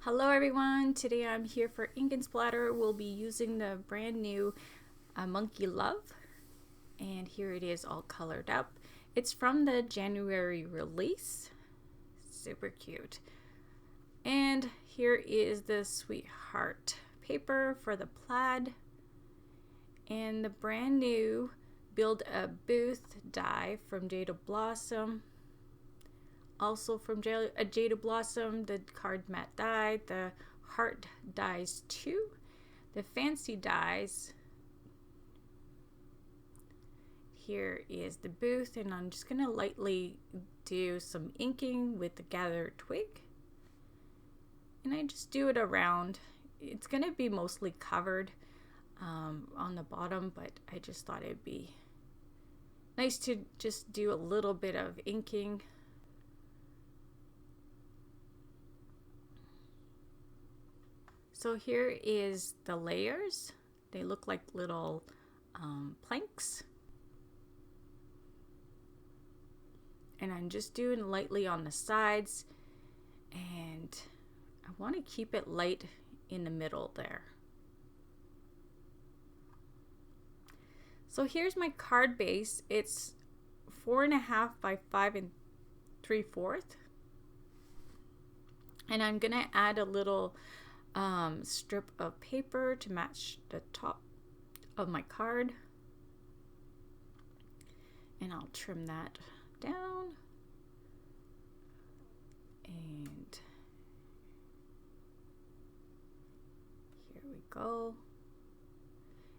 Hello everyone, today I'm here for Ink and Splatter. We'll be using the brand new Monkey Love, and here it is all colored up. It's from the January release, super cute. And here is the Sweetheart paper for the plaid, and the brand new Build a Booth die from Jada Blossom. Also from Jada Blossom, the card matte die, the heart dies too, the fancy dies. Here is the booth, and I'm just gonna lightly do some inking with the gathered twig, and I just do it around. It's gonna be mostly covered on the bottom, but I just thought it'd be nice to just do a little bit of inking. So here is the layers. They look like little planks. And I'm just doing lightly on the sides, and I want to keep it light in the middle there. So here's my card base. It's 4.5 by 5 3/4. And I'm gonna add a little strip of paper to match the top of my card, and I'll trim that down, and here we go.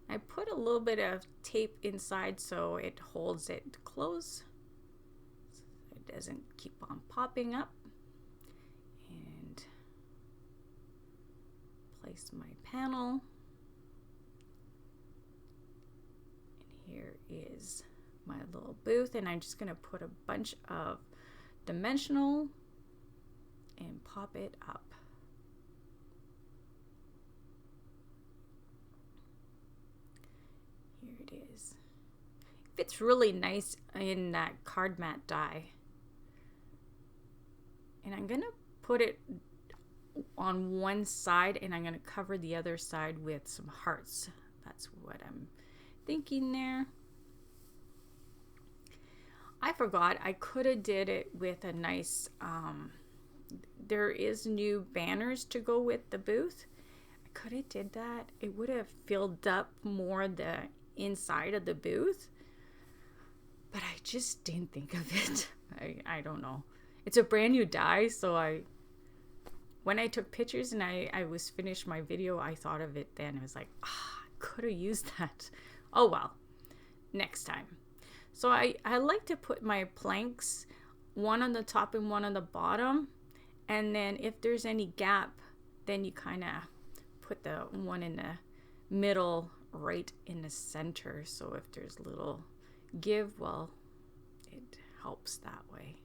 I put a little bit of tape inside so it holds it closed so it doesn't keep on popping up. Place my panel, and here is my little booth, and I'm just going to put a bunch of dimensional and pop it up. Here it is. It fits really nice in that card matte die, and I'm going to put it on one side, and I'm going to cover the other side with some hearts. That's what I'm thinking there. I forgot I could have did it with a nice there is new banners to go with the booth. I could have did that. It would have filled up more the inside of the booth, but I just didn't think of it. I don't know. It's a brand new die, so when I took pictures and I was finished my video, I thought of it then. I was like, I could have used that. Oh well, next time. So I like to put my planks, one on the top and one on the bottom. And then if there's any gap, then you kind of put the one in the middle right in the center. So if there's a little give, well, it helps that way.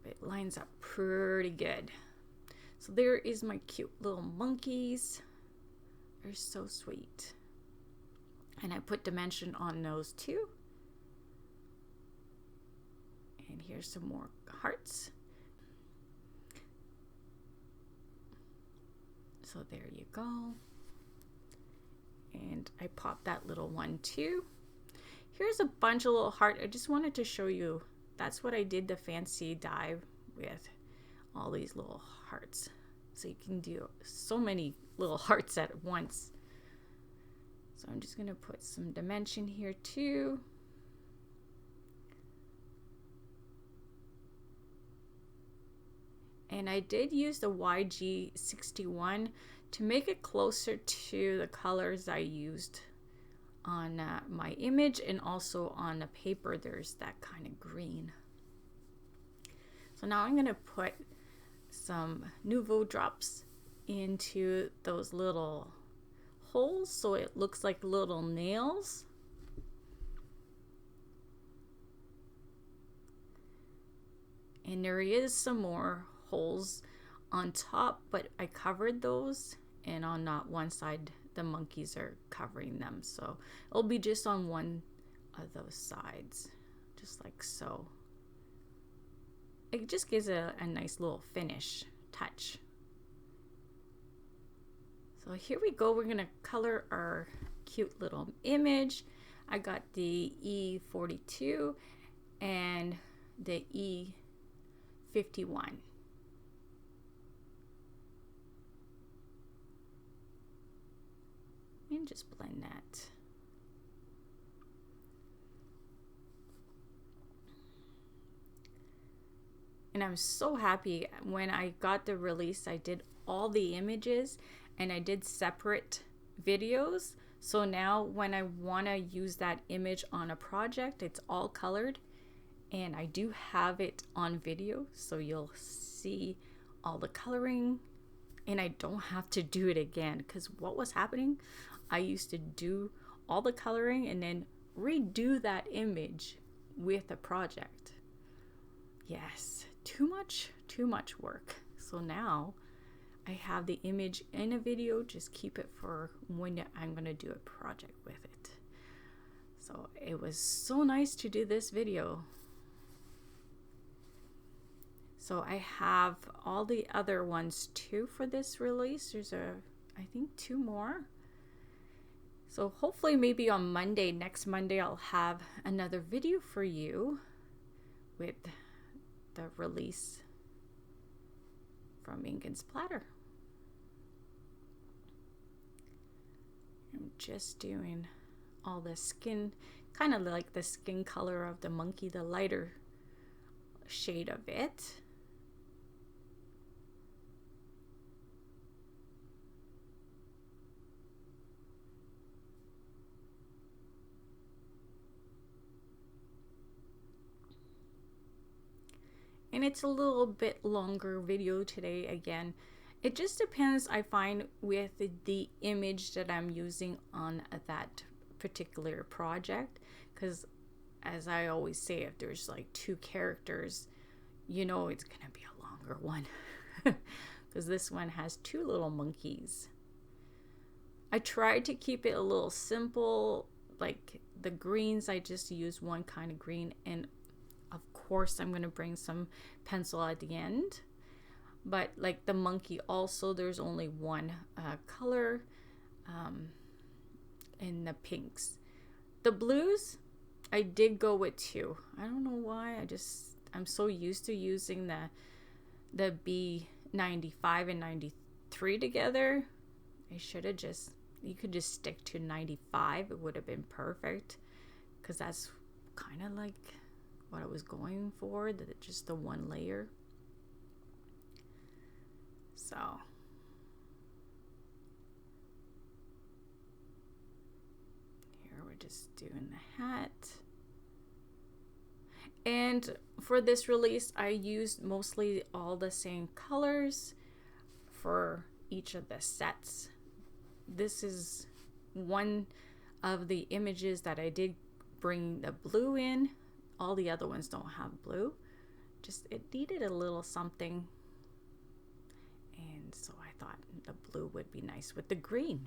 It lines up pretty good. So there is my cute little monkeys. They're so sweet. And I put dimension on those too. And here's some more hearts. So there you go. And I popped that little one too. Here's a bunch of little hearts. I just wanted to show you. That's what I did the fancy die with, all these little hearts. So you can do so many little hearts at once. So I'm just going to put some dimension here too. And I did use the YG61 to make it closer to the colors I used on my image, and also on the paper there's that kind of green. So now I'm going to put some Nouveau drops into those little holes so it looks like little nails. And there is some more holes on top, but I covered those, and on that one side the monkeys are covering them, so it'll be just on one of those sides, just like so. It just gives a nice little finish touch. So here we go. We're going to color our cute little image. I got the E42 and the E51. And just blend that. And I'm so happy when I got the release, I did all the images and I did separate videos. So now when I want to use that image on a project, it's all colored and I do have it on video. So you'll see all the coloring and I don't have to do it again, because what was happening, I used to do all the coloring and then redo that image with a project. Yes, too much work. So now I have the image in a video, just keep it for when I'm going to do a project with it. So it was so nice to do this video. So I have all the other ones too for this release. There's I think 2 more. So hopefully maybe on Monday, next Monday, I'll have another video for you with the release from N Splatter. I'm just doing all the skin, kind of like the skin color of the monkey, the lighter shade of it. And it's a little bit longer video today again. It just depends, I find, with the image that I'm using on that particular project. Because as I always say, if there's like 2 characters, you know it's gonna be a longer one. Because this one has 2 little monkeys. I tried to keep it a little simple. Like the greens, I just use one kind of green, and of course I'm going to bring some pencil at the end. But like the monkey also, there's only one color in the pinks. The blues, I did go with 2. I don't know why. I'm so used to using the B95 and 93 together. I should have you could just stick to 95. It would have been perfect, because that's kind of like what I was going for, just the 1 layer. So here we're just doing the hat. And for this release, I used mostly all the same colors for each of the sets. This is one of the images that I did bring the blue in. All the other ones don't have blue. Just it needed a little something. And so I thought the blue would be nice with the green.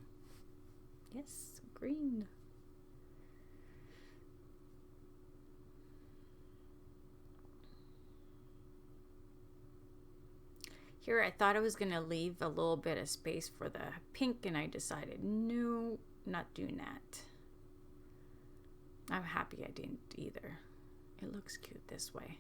Yes, green. Here I thought I was going to leave a little bit of space for the pink, and I decided no, not doing that. I'm happy I didn't either. It looks cute this way.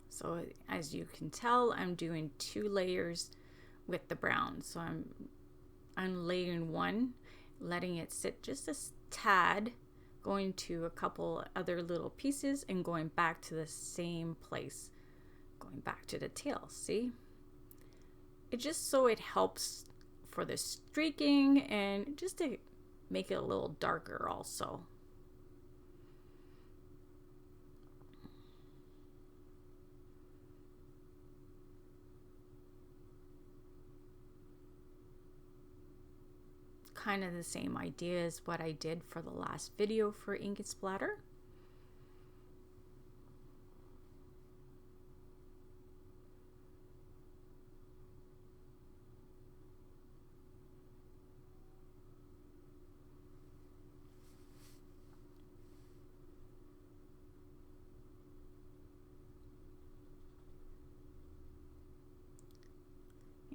So as you can tell, I'm doing 2 layers with the brown. So I'm layering 1, letting it sit just a tad, going to a couple other little pieces and going back to the same place, going back to the tail. See? It just so it helps for the streaking and just to make it a little darker also. kind of the same idea as what I did for the last video for Ink and Splatter.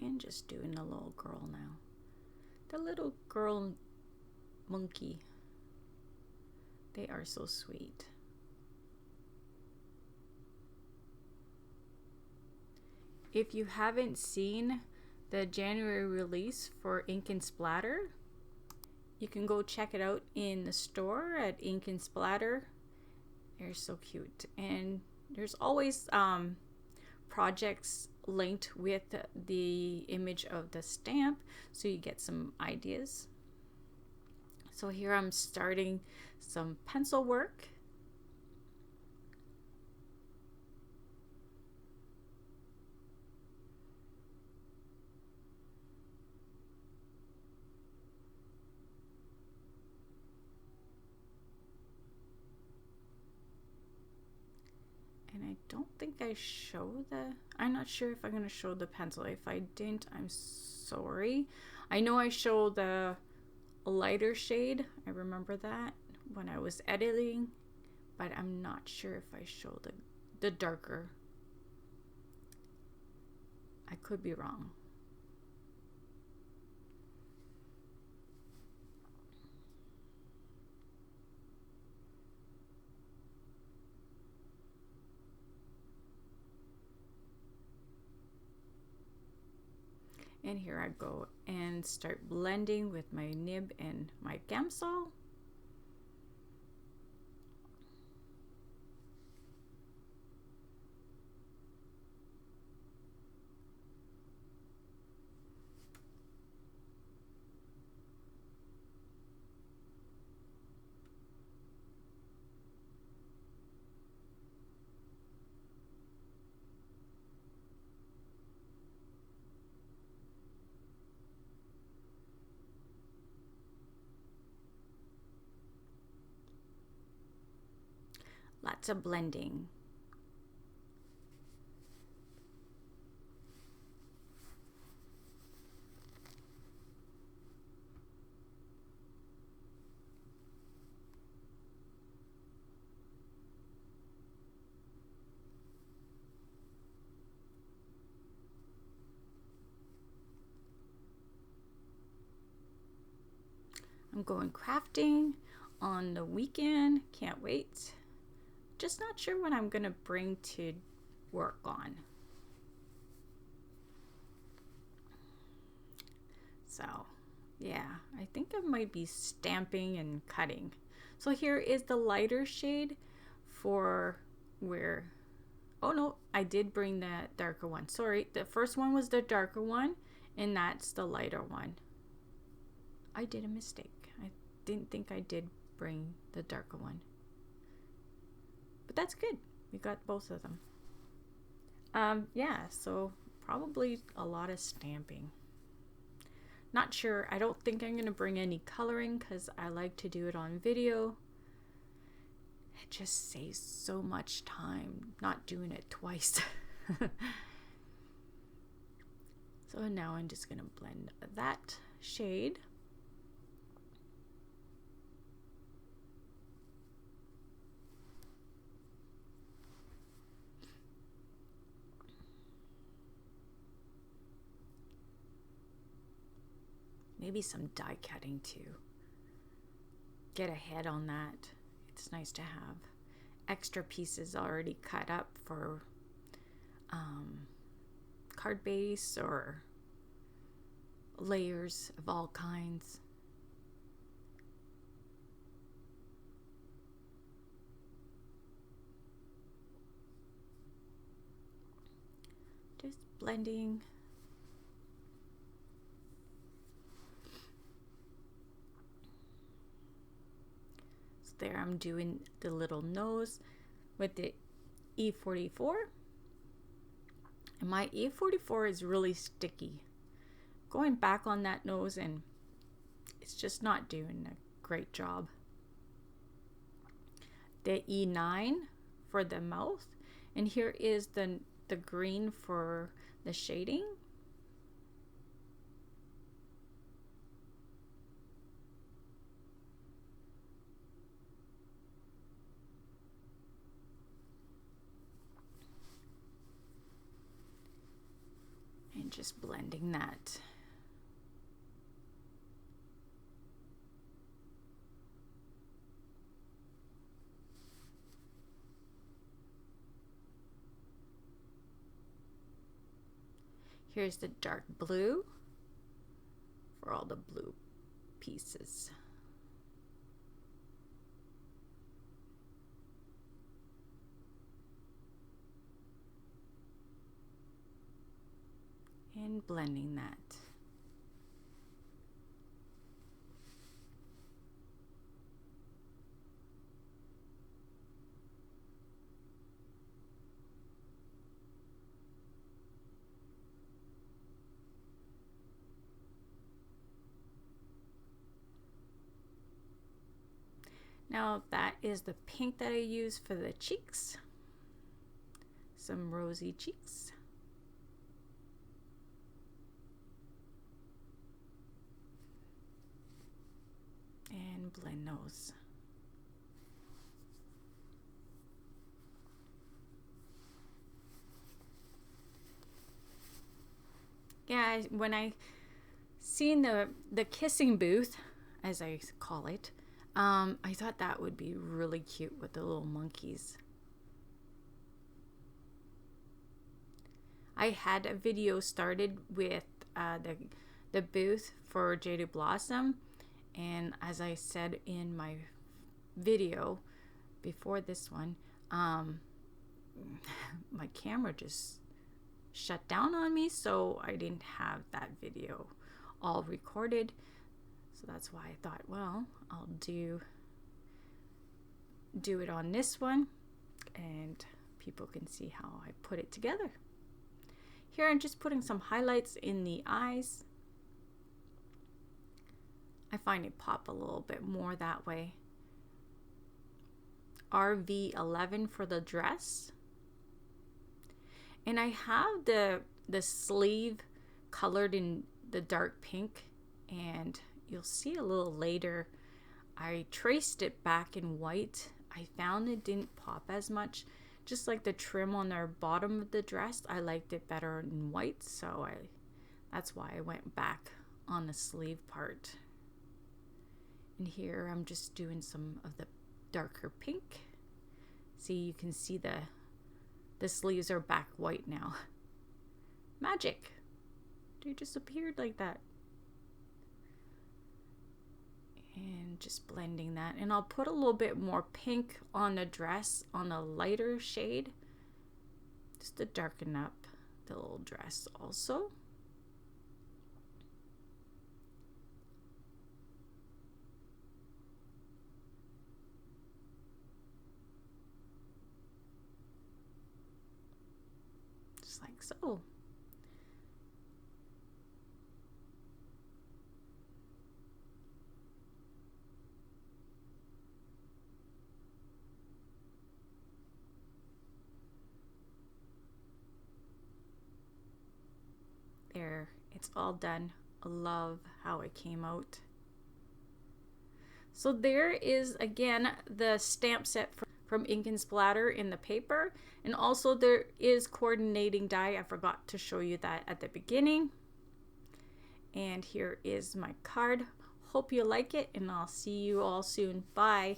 And just doing the little girl now. The little girl monkey. They are so sweet. If you haven't seen the January release for Ink and Splatter, you can go check it out in the store at Ink and Splatter. They're so cute. And there's always projects linked with the image of the stamp, so you get some ideas. So here I'm starting some pencil work. And I don't think I show I'm not sure if I'm going to show the pencil. If I didn't, I'm sorry. I know I showed the lighter shade. I remember that when I was editing, but I'm not sure if I showed the darker. I could be wrong. And here I go and start blending with my nib and my Gamsol. Lots of blending. I'm going crafting on the weekend. Can't wait. Just not sure what I'm gonna bring to work on. So yeah, I think I might be stamping and cutting. So here is the lighter shade for where, oh no, I did bring that darker one. Sorry, the first one was the darker one and that's the lighter one. I did a mistake. I didn't think I did bring the darker one. But that's good. We got both of them. Yeah, so probably a lot of stamping. Not sure. I don't think I'm going to bring any coloring because I like to do it on video. It just saves so much time not doing it twice. So now I'm just going to blend that shade. Maybe some die cutting to get ahead on that. It's nice to have extra pieces already cut up for card base or layers of all kinds. Just blending. There I'm doing the little nose with the E44, and my E44 is really sticky. Going back on that nose and It's just not doing a great job. The E9 for the mouth, and here is the green for the shading. And just blending that. Here's the dark blue for all the blue pieces. And blending that. Now that is the pink that I use for the cheeks. Some rosy cheeks. And blend those. Yeah, when I seen the kissing booth, as I call it, I thought that would be really cute with the little monkeys. I had a video started with the booth for Jaded Blossom, and as I said in my video before this one, my camera just shut down on me, so I didn't have that video all recorded. So that's why I thought, well, I'll do it on this one and people can see how I put it together. Here I'm just putting some highlights in the eyes. I find it pop a little bit more that way. RV11 for the dress. And I have the sleeve colored in the dark pink, and you'll see a little later I traced it back in white. I found it didn't pop as much. Just like the trim on the bottom of the dress, I liked it better in white, so that's why I went back on the sleeve part. And here I'm just doing some of the darker pink. See, you can see the sleeves are back white now. Magic! They just appeared like that. And just blending that. And I'll put a little bit more pink on the dress on the lighter shade, just to darken up the little dress also. Just like so. There, it's all done. I love how it came out. So there is again the stamp set from Ink and Splatter in the paper, and also there is coordinating die. I forgot to show you that at the beginning. And here is my card. Hope you like it, and I'll see you all soon. Bye.